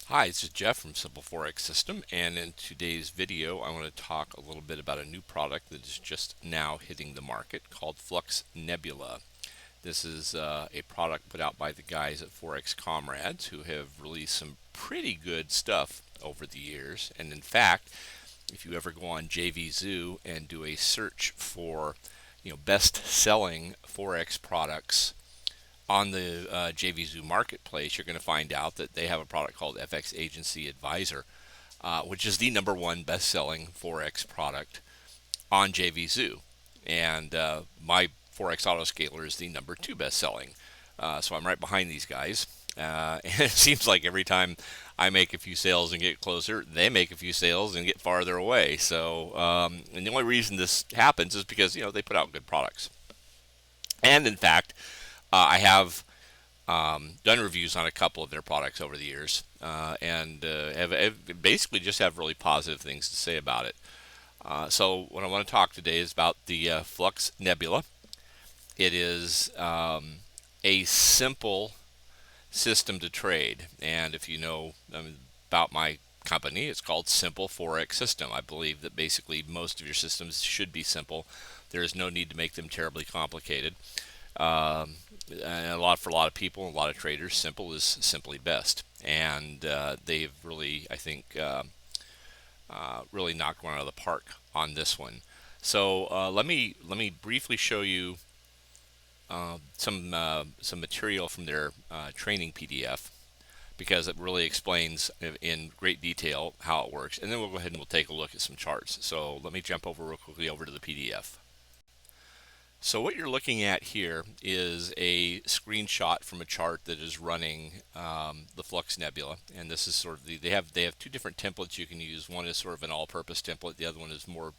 Hi, this is Jeff from Simple Forex System, and in today's video I want to talk a little bit about a new product that is just now hitting the market called FluxNebula. This is a product put out by the guys at Forex Comrades who have released some pretty good stuff over the years. And in fact, if you ever go on JVZoo and do a search for best-selling Forex products on the JVZoo marketplace, you're going to find out that they have a product called FX Agency Advisor, which is the number one best-selling Forex product on JVZoo. And my Forex Autoscaler is the number two best-selling. So I'm right behind these guys. And it seems like every time I make a few sales and get closer, they make a few sales and get farther away. So, and the only reason this happens is because they put out good products. And in fact, I have done reviews on a couple of their products over the years, and have basically just have really positive things to say about it. So what I want to talk today is about the Flux Nebula. It is a simple system to trade, and if you know about my company, it's called Simple Forex System. I believe that basically most of your systems should be simple. There is no need to make them terribly complicated. And for a lot of people, a lot of traders, simple is simply best. And they've really, I think, really knocked one out of the park on this one. So let me briefly show you some material from their training PDF, because it really explains in great detail how it works. And then we'll go ahead and we'll take a look at some charts. So let me jump over real quickly over to the PDF. So what you're looking at here is a screenshot from a chart that is running the Flux Nebula, and this is sort of they have two different templates you can use. One is sort of an all-purpose template. The other one is more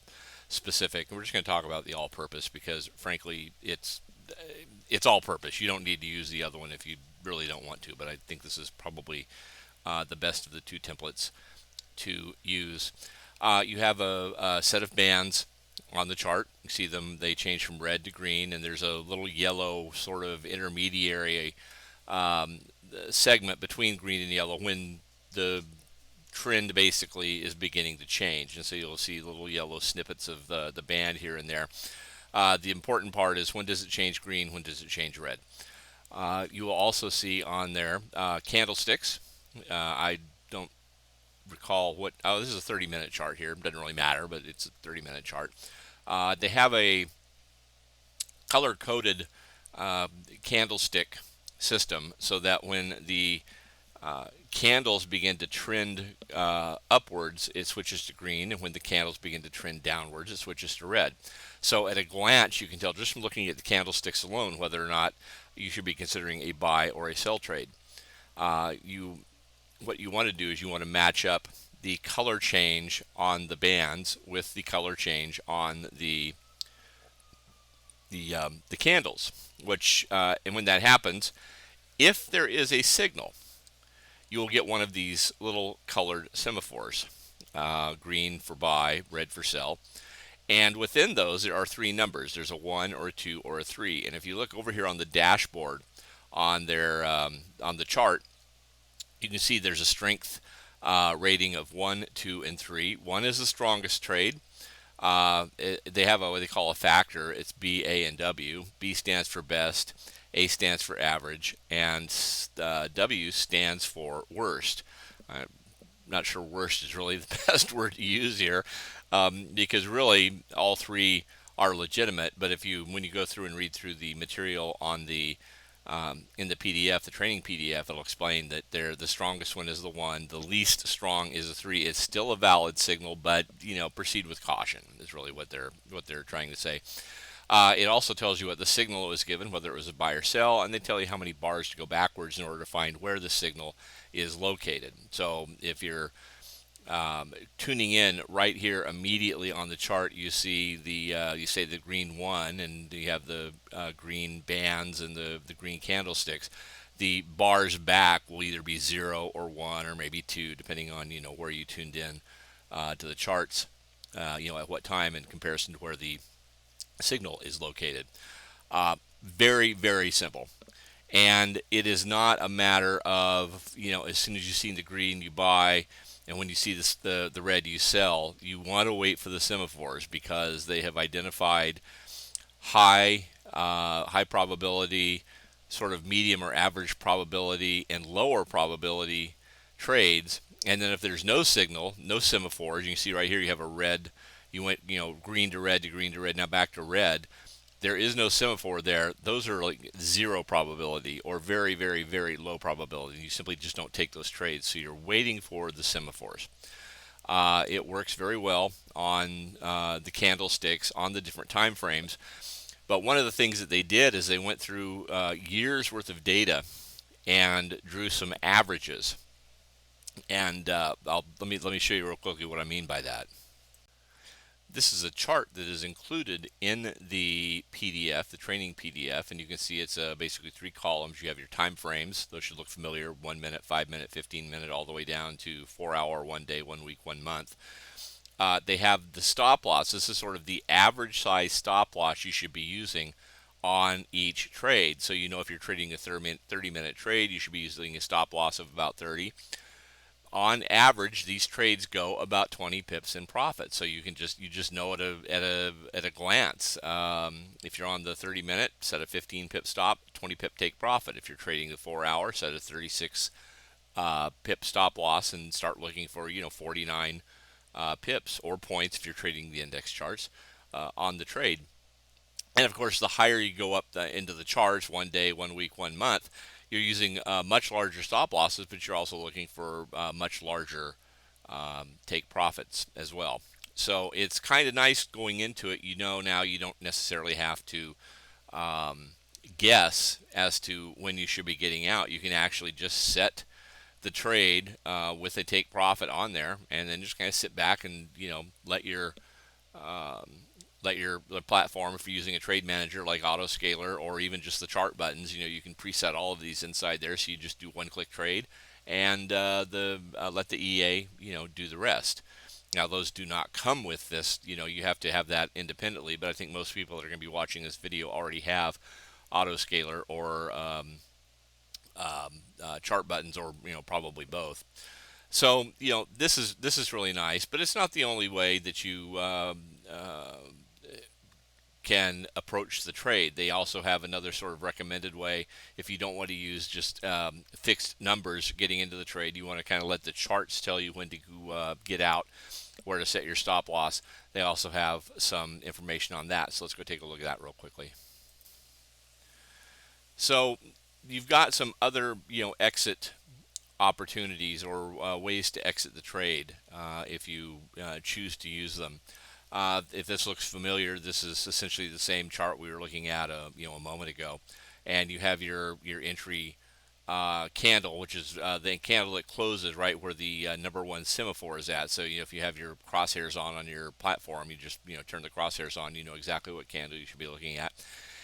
specific. And we're just going to talk about the all-purpose because, frankly, it's all-purpose. You don't need to use the other one if you really don't want to. But I think this is probably the best of the two templates to use. You have a set of bands on the chart. You see them, they change from red to green, and there's a little yellow sort of intermediary segment between green and yellow when the trend basically is beginning to change. And so you'll see little yellow snippets of the band here and there. The important part is, when does it change green, when does it change red? You will also see on there candlesticks. I don't recall what, this is a 30-minute chart here. It doesn't really matter, but it's a 30-minute chart. They have a color-coded candlestick system so that when the candles begin to trend upwards, it switches to green, and when the candles begin to trend downwards, it switches to red. So at a glance, you can tell just from looking at the candlesticks alone whether or not you should be considering a buy or a sell trade. What you want to do is you want to match up the color change on the bands with the color change on the candles. And when that happens, if there is a signal, you will get one of these little colored semaphores: green for buy, red for sell. And within those, there are three numbers. There's a 1 or a 2 or a 3. And if you look over here on the dashboard on their on the chart, you can see there's a strength rating of 1, 2, and 3. 1 is the strongest trade. They have what they call a factor. It's B, A, and W. B stands for best, A stands for average, and W stands for worst. I'm not sure worst is really the best word to use here, because really all three are legitimate. But when you go through and read through the material on the in the PDF, the training PDF, it'll explain that the strongest one is the 1, the least strong is a 3. It's still a valid signal, but proceed with caution is really what they're trying to say. It also tells you what the signal was given, whether it was a buy or sell, and they tell you how many bars to go backwards in order to find where the signal is located. So if you're tuning in right here immediately on the chart, you see you say the green 1, and you have the green bands and the green candlesticks. The bars back will either be 0 or 1 or maybe 2, depending on where you tuned in to the charts, at what time in comparison to where the signal is located. Very, very simple. And it is not a matter of, as soon as you see the green, you buy, and when you see this, the red, you sell. You want to wait for the semaphores because they have identified high probability, sort of medium or average probability, and lower probability trades. And then if there's no signal, no semaphores, you can see right here you have a red. You went, green to red to green to red, now back to red. There is no semaphore there. Those are like zero probability or very, very, very low probability. You simply just don't take those trades. So you're waiting for the semaphores. It works very well on the candlesticks on the different time frames. But one of the things that they did is they went through years worth of data and drew some averages. And let me show you real quickly what I mean by that. This is a chart that is included in the PDF, the training PDF, and you can see it's basically 3 columns. You have your time frames; those should look familiar: 1 minute, 5 minute, 15 minute, all the way down to 4 hour, 1 day, 1 week, 1 month. They have the stop loss. This is sort of the average size stop loss you should be using on each trade. So if you're trading a 30-minute trade, you should be using a stop loss of about 30. On average, these trades go about 20 pips in profit. So you just know at a glance. If you're on the 30-minute, set a 15 pip stop, 20 pip take profit. If you're trading the 4 hour, set a 36 pip stop loss and start looking for 49 pips or points if you're trading the index charts on the trade. And of course, the higher you go up into the charts, 1 day, 1 week, 1 month, you're using much larger stop losses, but you're also looking for much larger take profits as well. So it's kind of nice going into it. Now you don't necessarily have to guess as to when you should be getting out. You can actually just set the trade with a take profit on there, and then just kind of sit back and let your the platform, if you're using a trade manager like Autoscaler or even just the chart buttons, you can preset all of these inside there. So you just do one-click trade and let the EA do the rest. Now those do not come with this. You have to have that independently. But I think most people that are going to be watching this video already have Autoscaler or chart buttons, or probably both. So this is really nice, but it's not the only way that you can approach the trade. They also have another sort of recommended way. If you don't want to use just fixed numbers getting into the trade, you want to kind of let the charts tell you when to get out, where to set your stop loss. They also have some information on that. So let's go take a look at that real quickly. So you've got some other exit opportunities or ways to exit the trade if you choose to use them. If this looks familiar, this is essentially the same chart we were looking at a moment ago, and you have your entry candle, which is the candle that closes right where the number 1 semaphore is at. So if you have your crosshairs on your platform, you just turn the crosshairs on. You know exactly what candle you should be looking at.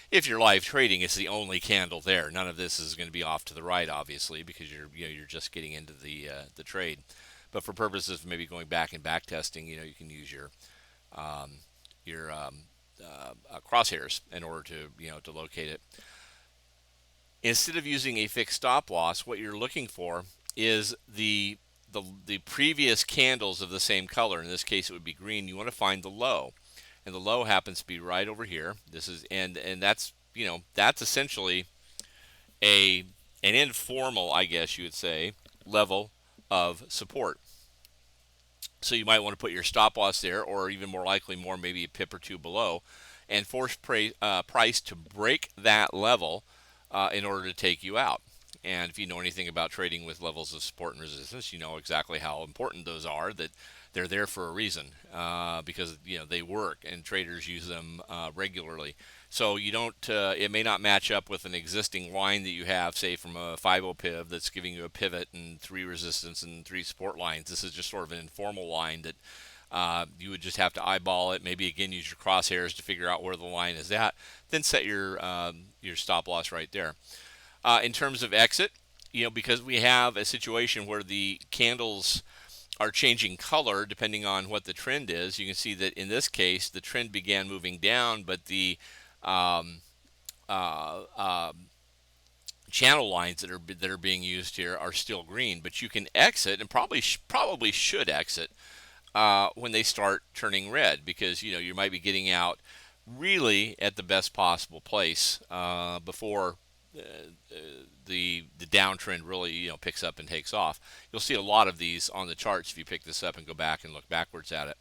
If you're live trading, it's the only candle there. None of this is going to be off to the right, obviously, because you're just getting into the trade. But for purposes of maybe going back and back testing, you can use your crosshairs in order to locate it. Instead of using a fixed stop loss, what you're looking for is the previous candles of the same color. In this case, it would be green. You want to find the low, and the low happens to be right over here. This is and that's that's essentially an informal, I guess you would say, level of support. So you might want to put your stop loss there, or even more likely, maybe a pip or two below, and force price to break that level in order to take you out. And if you know anything about trading with levels of support and resistance, you know exactly how important those are, that they're there for a reason, because they work and traders use them regularly. So you don't. It may not match up with an existing line that you have, say from a 50 piv that's giving you a pivot and 3 resistance and 3 support lines. This is just sort of an informal line that you would just have to eyeball it. Maybe again use your crosshairs to figure out where the line is at. Then set your stop loss right there. In terms of exit, because we have a situation where the candles are changing color depending on what the trend is. You can see that in this case the trend began moving down, but the channel lines that are being used here are still green, but you can exit and probably should exit when they start turning red, because you might be getting out really at the best possible place before the downtrend really picks up and takes off. You'll see a lot of these on the charts if you pick this up and go back and look backwards at it.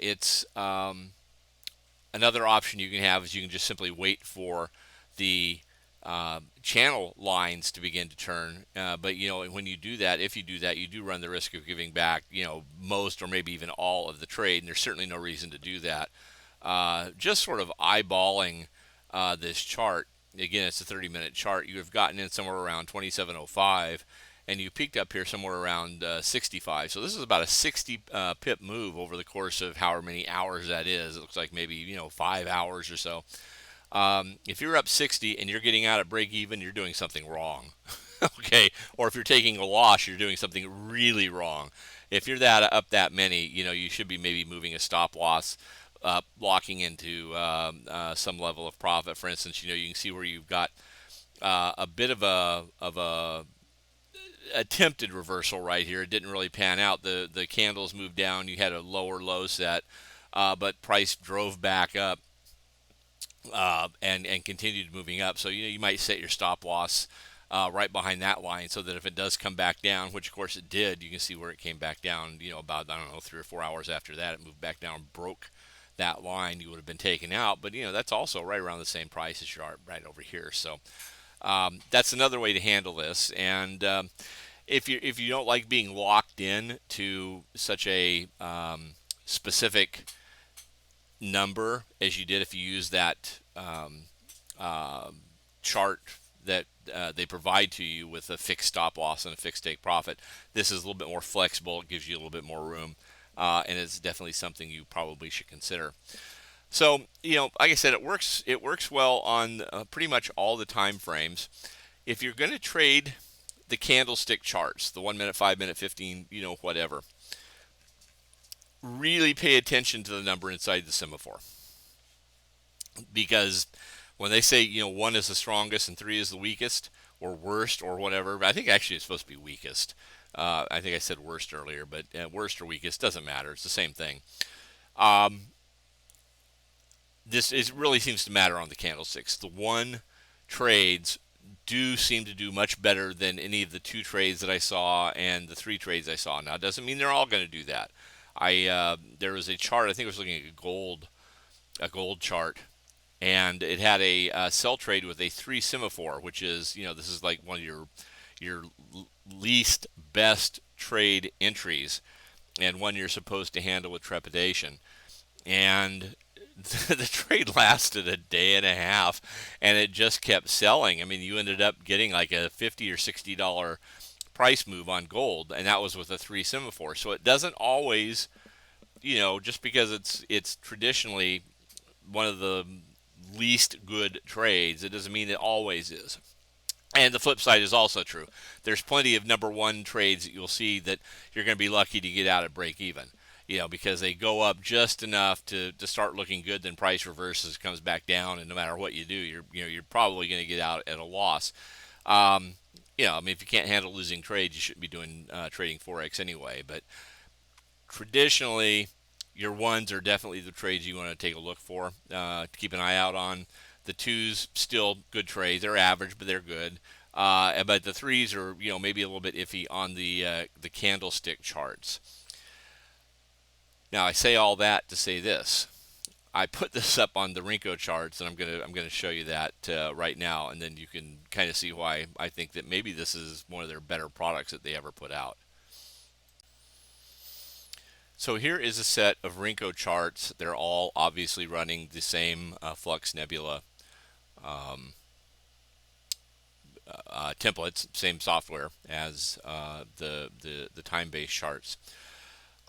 It's Another option you can have is you can just simply wait for the channel lines to begin to turn. But when you do that, if you do that, you do run the risk of giving back most or maybe even all of the trade, and there's certainly no reason to do that. Just sort of eyeballing this chart. Again, it's a 30-minute chart. You have gotten in somewhere around 2705, and you peaked up here somewhere around 65. So this is about a 60 pip move over the course of however many hours that is. It looks like maybe 5 hours or so. If you're up 60 and you're getting out at break even, you're doing something wrong. Okay, or if you're taking a loss, you're doing something really wrong. If you're that many, you should be maybe moving a stop loss, locking into some level of profit. For instance, you can see where you've got a bit of a attempted reversal right here. It didn't really pan out. The candles moved down. You had a lower low set, but price drove back up and continued moving up. So you might set your stop loss right behind that line, so that if it does come back down, which of course it did, you can see where it came back down. About, I don't know, 3 or 4 hours after that, it moved back down, broke that line. You would have been taken out, but that's also right around the same price as you are right over here. So that's another way to handle this. And if you don't like being locked in to such a specific number as you did if you use that chart that they provide to you with a fixed stop loss and a fixed take profit, this is a little bit more flexible. It gives you a little bit more room, and it's definitely something you probably should consider. So, like I said, it works. It works well on pretty much all the time frames. If you're going to trade the candlestick charts, the 1 minute, 5 minute, 15, whatever, really pay attention to the number inside the semaphore, because when they say 1 is the strongest and 3 is the weakest or worst or whatever, I think actually it's supposed to be weakest. I think I said worst earlier, but worst or weakest doesn't matter. It's the same thing. This really seems to matter on the candlesticks. The 1 trades do seem to do much better than any of the 2 trades that I saw and the 3 trades I saw. Now, it doesn't mean they're all going to do that. There was a chart. I think I was looking at a gold chart, and it had a sell trade with a 3 semaphore, which is this is like one of your least best trade entries, and one you're supposed to handle with trepidation. And the trade lasted a day and a half, and it just kept selling. I mean, you ended up getting like a $50 or $60 price move on gold, and that was with a 3 semaphore. So it doesn't always, just because it's traditionally one of the least good trades, it doesn't mean it always is. And the flip side is also true. There's plenty of number 1 trades that you'll see that you're going to be lucky to get out at break even. Because they go up just enough to start looking good, then price reverses, comes back down, and no matter what you do, you're probably going to get out at a loss. I mean, if you can't handle losing trades, you shouldn't be doing trading forex anyway. But traditionally, your 1s are definitely the trades you want to take a look for, to keep an eye out on. The 2s still good trades. They're average, but they're good. But the 3s are maybe a little bit iffy on the candlestick charts. Now, I say all that to say this. I put this up on the Renko charts, and I'm gonna show you that right now, and then you can kind of see why I think that maybe this is one of their better products that they ever put out. So here is a set of Renko charts. They're all obviously running the same FluxNebula templates, same software as the time-based charts.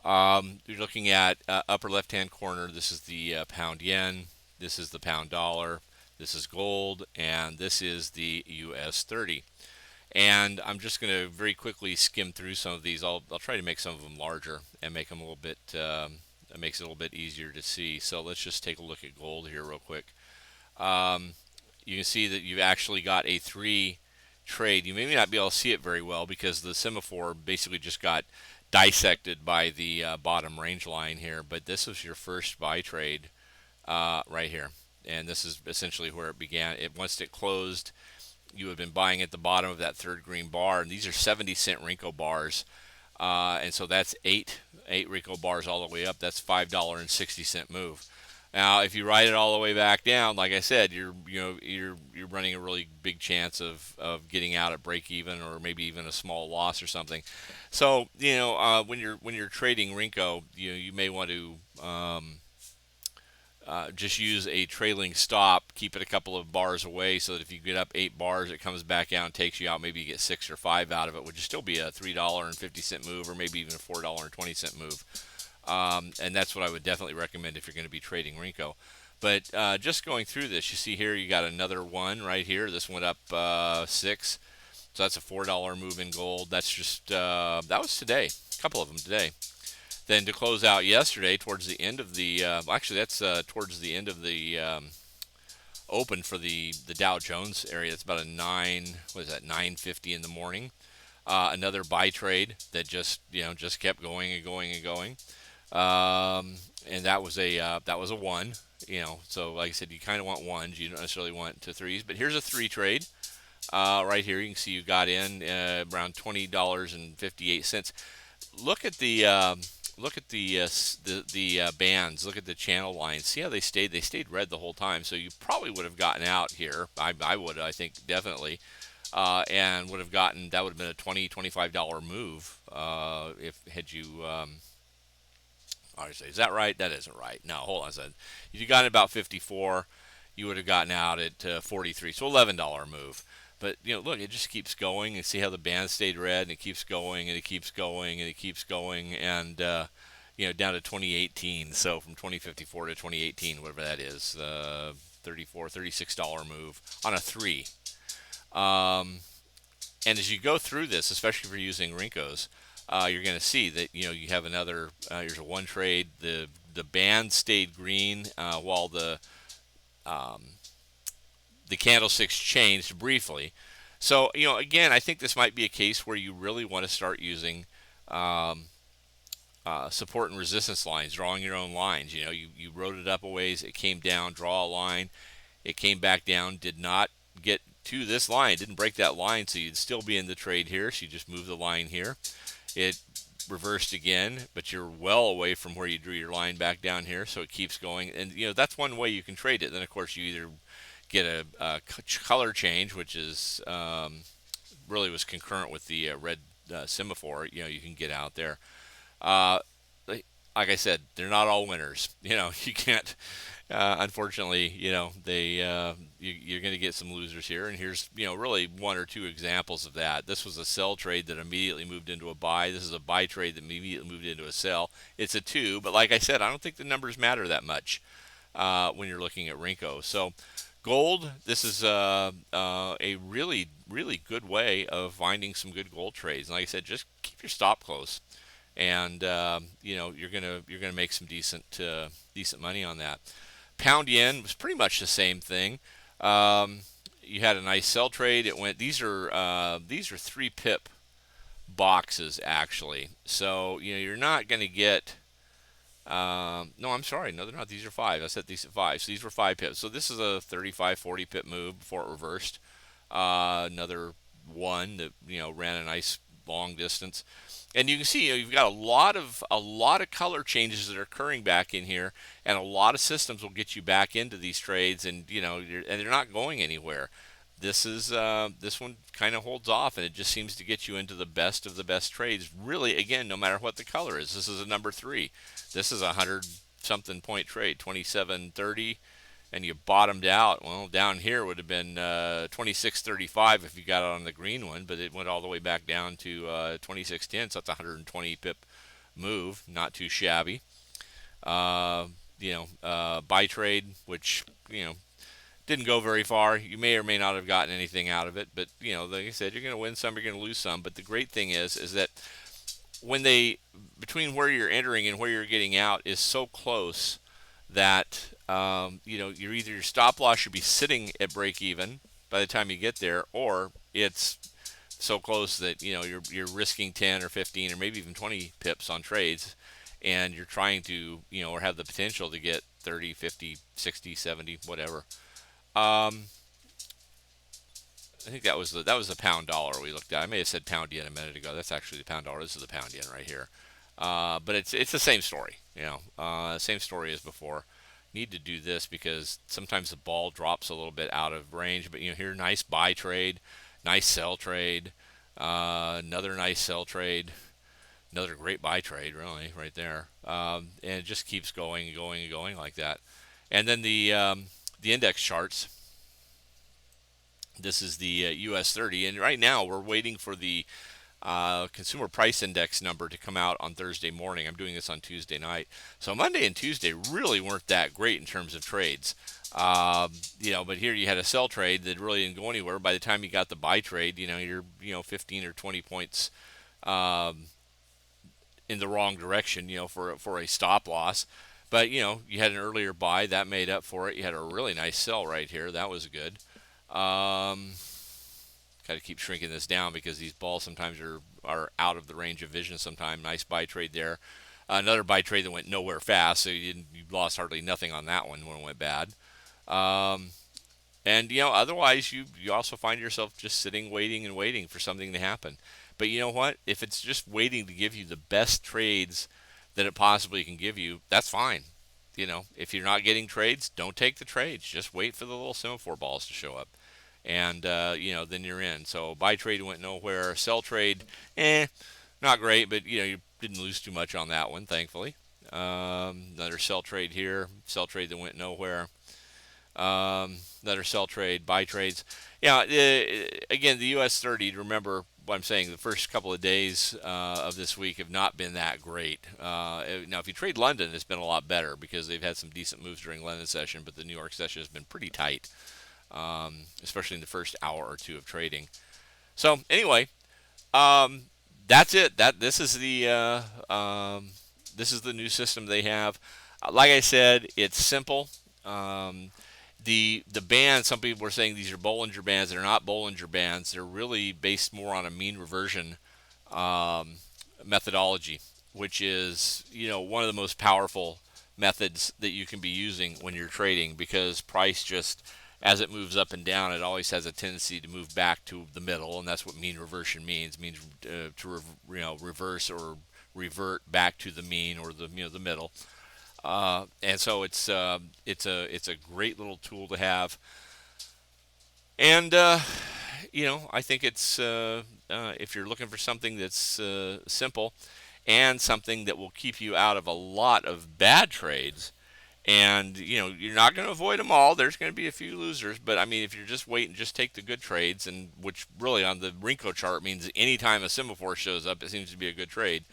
You're looking at upper left-hand corner. This is the pound yen. This is the pound dollar. This is gold, and this is the US 30. And I'm just going to very quickly skim through some of these. I'll try to make some of them larger and make them a little bit. It makes it a little bit easier to see. So let's just take a look at gold here real quick. You can see that you've actually got a 3 trade, you may not be able to see it very well because the semaphore basically just got dissected by the bottom range line here. But this was your first buy trade right here, and this is essentially where it began. It once it closed, you have been buying at the bottom of that third green bar, and these are 70-cent Renko bars, and so that's eight Renko bars all the way up. That's $5.60 move. Now, if you ride it all the way back down, like I said, you're running a really big chance of getting out at break even or maybe even a small loss or something. So when you're trading Renko, you may want to just use a trailing stop, keep it a couple of bars away, so that if you get up 8 bars, it comes back down, takes you out. Maybe you get 6 or 5 out of it, which would still be a $3.50 move, or maybe even a $4.20 move. And that's what I would definitely recommend if you're going to be trading Renko. But just going through this, you see here you got another one right here. This went up 6, so that's a $4 move in gold. That's just that was today. A couple of them today. Then to close out yesterday, towards the end of the actually that's towards the end of the open for the Dow Jones area. It's about a 9:50 in the morning. Another buy trade that just kept going and going and going. And that was a one. So like I said, you kind of want ones. You don't necessarily want to threes. But here's a three trade. Right here, you can see you got in around $20.58. Look at the bands. Look at the channel lines. See how they stayed? They stayed red the whole time. So you probably would have gotten out here. I would. I think definitely. And would have gotten that would have been a $25 move if had you. Obviously, is that right? That isn't right. No, hold on a second. If you got about 54, you would have gotten out at 43. So $11 move. But look, it just keeps going. And see how the band stayed red, and it keeps going, and it keeps going, and it keeps going, and down to 2018. So from 2054 to 2018, whatever that is, $36 move on a three. And as you go through this, especially if you're using Rinkos, you're going to see that you have another. Here's a one trade. The band stayed green while the candlesticks changed briefly. So again, I think this might be a case where you really want to start using support and resistance lines, drawing your own lines. You wrote it up a ways, it came down, draw a line, it came back down, did not get to this line, didn't break that line, so you'd still be in the trade here. So you just move the line here. It reversed again, but you're well away from where you drew your line back down here, so it keeps going. And that's one way you can trade it. Then of course you either get a color change, which is really was concurrent with the red semaphore. You can get out there. Like I said, they're not all winners. You can't. Unfortunately, you're going to get some losers here. And here's really one or two examples of that. This was a sell trade that immediately moved into a buy. This is a buy trade that immediately moved into a sell. It's a two, but like I said, I don't think the numbers matter that much when you're looking at Renko. So gold, this is a really, really good way of finding some good gold trades. And like I said, just keep your stop close, and you're gonna make some decent money on that. Pound yen was pretty much the same thing. You had a nice sell trade. It went. These are 3 pip boxes actually. So you're not going to get. No, I'm sorry. No, they're not. These are 5. I said these at 5. So these were 5 pips. So this is a 35, 40 pip move before it reversed. Another one that ran a nice long distance. And you can see you've got a lot of color changes that are occurring back in here, and a lot of systems will get you back into these trades, and they're not going anywhere. This one kind of holds off, and it just seems to get you into the best of the best trades. Really, again, no matter what the color is. This is a number 3. This is a 100-something point trade, 27.30. And you bottomed out. Well, down here would have been 26.35 if you got it on the green one, but it went all the way back down to 26.10, so that's a 120 pip move, not too shabby. Buy trade, which didn't go very far. You may or may not have gotten anything out of it, but like I said, you're going to win some, you're going to lose some. But the great thing is that between where you're entering and where you're getting out is so close that your stop loss should be sitting at break even, by the time you get there, or it's so close that you're risking 10 or 15 or maybe even 20 pips on trades, and you're trying to or have the potential to get 30, 50, 60, 70, whatever. Um, I think that was the pound dollar we looked at. I may have said pound yen a minute ago. That's actually the pound dollar. This is the pound yen right here. But it's the same story. Same story as before. Need to do this because sometimes the ball drops a little bit out of range. But here, nice buy trade, nice sell trade, another nice sell trade, another great buy trade, really, right there. And it just keeps going and going and going like that. And then the index charts. This is the US 30, and right now we're waiting for the consumer price index number to come out on Thursday morning. I'm doing this on Tuesday night. So Monday and Tuesday really weren't that great in terms of trades. But here you had a sell trade that really didn't go anywhere. By the time you got the buy trade, you're 15 or 20 points um, in the wrong direction, for a stop loss. But you had an earlier buy that made up for it. You had a really nice sell right here. That was good. Got to keep shrinking this down because these balls sometimes are out of the range of vision. Sometimes nice buy trade there. Another buy trade that went nowhere fast, so you lost hardly nothing on that one when it went bad. Um, and otherwise you also find yourself just sitting, waiting and waiting for something to happen. But you know what? If it's just waiting to give you the best trades that it possibly can give you, that's fine. If you're not getting trades, don't take the trades. Just wait for the little semaphore balls to show up, and then you're in. So buy trade went nowhere. Sell trade, not great, but you didn't lose too much on that one, thankfully. Another sell trade here. Sell trade that went nowhere. Another sell trade. Buy trades. Yeah. Again, the U.S. 30. Remember what I'm saying. The first couple of days of this week have not been that great. Now, if you trade London, it's been a lot better because they've had some decent moves during London session, but the New York session has been pretty tight, especially in the first hour or two of trading. So anyway, um, that's it. This is the new system they have. Like I said, it's simple. Um, the bands, some people were saying these are Bollinger Bands. They're not Bollinger Bands. They're really based more on a mean reversion um, methodology, which is one of the most powerful methods that you can be using when you're trading, because price just, as it moves up and down, it always has a tendency to move back to the middle, and that's what mean reversion means. It means reverse or revert back to the mean or the middle. And so it's a great little tool to have, and I think it's if you're looking for something that's simple and something that will keep you out of a lot of bad trades. And you're not going to avoid them all. There's going to be a few losers, but I mean, if you're just waiting, just take the good trades, and which really on the Renko chart means anytime a semaphore shows up, it seems to be a good trade.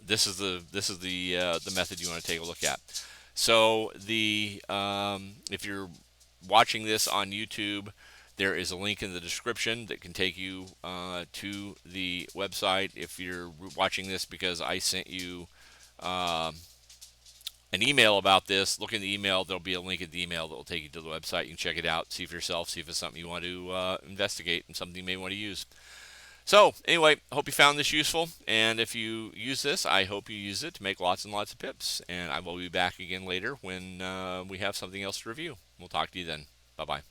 This is the method you want to take a look at. So if you're watching this on YouTube, there is a link in the description that can take you to the website. If you're watching this because I sent you um, an email about this, look in the email. There'll be a link in the email that will take you to the website. You can check it out, see for yourself, see if it's something you want to investigate and something you may want to use. So anyway, I hope you found this useful, and if you use this, I hope you use it to make lots and lots of pips. And I will be back again later when we have something else to review. We'll talk to you then. Bye-bye.